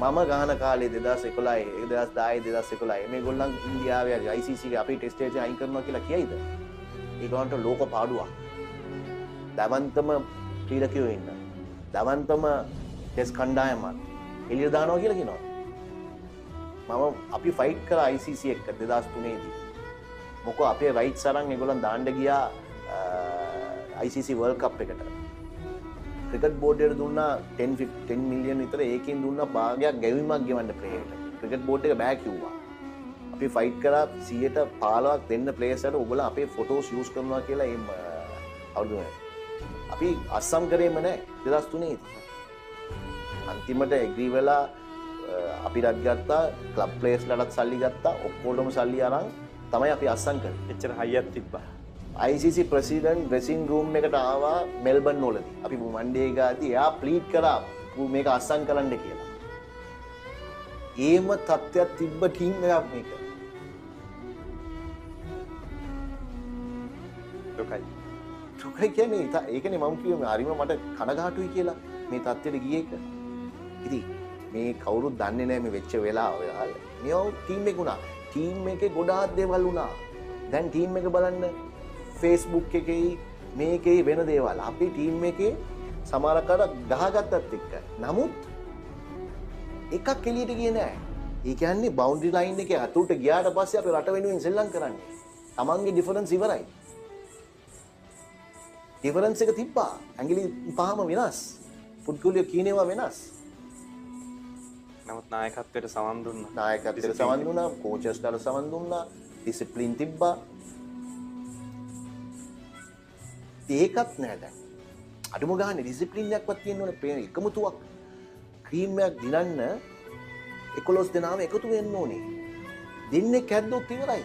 මම ගහන කාලේ 2011 2010 2011 මේගොල්ලන් ඉන්දියාවේ ICC අපේ ටෙස්ට් එකේ අයින් කරනවා කියලා කියයිද? ඒගොල්ලන්ට ලෝක පාඩුවක්. දවන්තම ක්‍රීඩකයෝ ඉන්න. දවන්තම ටෙස්ට් කණ්ඩායමක් එළිය දානවා කියලා කියනවා. අපි ෆයිට් කරා ICC එක්ක 2003 දී. මොකෝ අපේ රයිට්ස් අරන් ඒගොල්ලන් දාන්න ගියා ICC World Cup එකට. ක්‍රිකට් බෝඩ් එකට දුන්නා 10 මිලියන් විතර. ඒකෙන් දුන්නා භාගයක් ගැවීමක් ගෙවන්න ප්ලේයර්ට. ක්‍රිකට් බෝඩ් එක බෑ කිව්වා. අපි ෆයිට් කරා 115ක් දෙන්න ප්ලේයර්ස්ට ඔයගොල්ලෝ අපේ ෆොටෝස් යූස් කරනවා කියලා එම් අවුරුදු අපි අස්සම් කරේම නැහැ 2003 දී. අන්තිමට ඇග්‍රී වෙලා අපි රත් ගත්තා, ක්ලබ් ප්ලේයර්ස්ලටත් සල්ලි ගත්තා, ඔක්කොටම සල්ලි අරන් තමයි අපි අස්සම් කරේ. එච්චර හයියක් තිබ්බා. ICC ප්‍රෙසිඩන්ට් ඩ්‍රෙසින් රූම් එකට ආවා මෙල්බන් වලදී. අපි මන්ඩේ ගාදී එයා ප්ලීඩ් කරා මේක අස්සම් කරන්න කියලා. ඒම තත්ත්වයක් තිබ්බ ටීම් එකක් මේක. දුකයි කියන්නේ ඒකනේ මම කිව්වේ හරිම මට කනගාටුයි කියලා මේ තත්ත්වෙට ගියේ එක. ඉතින් මේ කවුරුත් දන්නේ නැහැ මේ වෙච්ච වෙලාව. මේ ටීම් එක උනා. ටීම් එකේ ගොඩාක් දේවල් වුණා. දැන් ටීම් එක බලන්න Facebook එකේ මේකේ වෙන දේවල්. අපේ ටීම් එකේ සමහරකට ගහගත්තත් එක්ක. නමුත් එකක් එළියට ගියේ නැහැ. ඒ කියන්නේ බවුන්ඩරි ලයින් එකේ අතුලට ගියාට පස්සේ අපි රට වෙනුවෙන් සෙල්ලම් කරන්නේ. තමන්ගේ ඩිෆරන්ස් ඉවරයි. ඩිෆරන්ස් එක තිබ්බා. ඇඟිලි පහම වෙනස්. පුද්ගලයෝ කියනවා වෙනස්. නමුත් නායකත්වයට සවන් දුන්නා. නායකත්වයට සවන් දුන්නා, කෝචස්ලාට සවන් දුන්නා, ඩිසිප්ලින් තිබ්බා. ඒකත් නෑ දැන්. අඩුම ගානේ ඩිසිප්ලින් එකක්වත් තියෙන්න ඕනේ. එකමුතුවක් ක්‍රීම් එකක් දිනන්න 11 දෙනාම එකතු වෙන්න ඕනේ. දෙන්නේ කැද්දොත් ඉවරයි.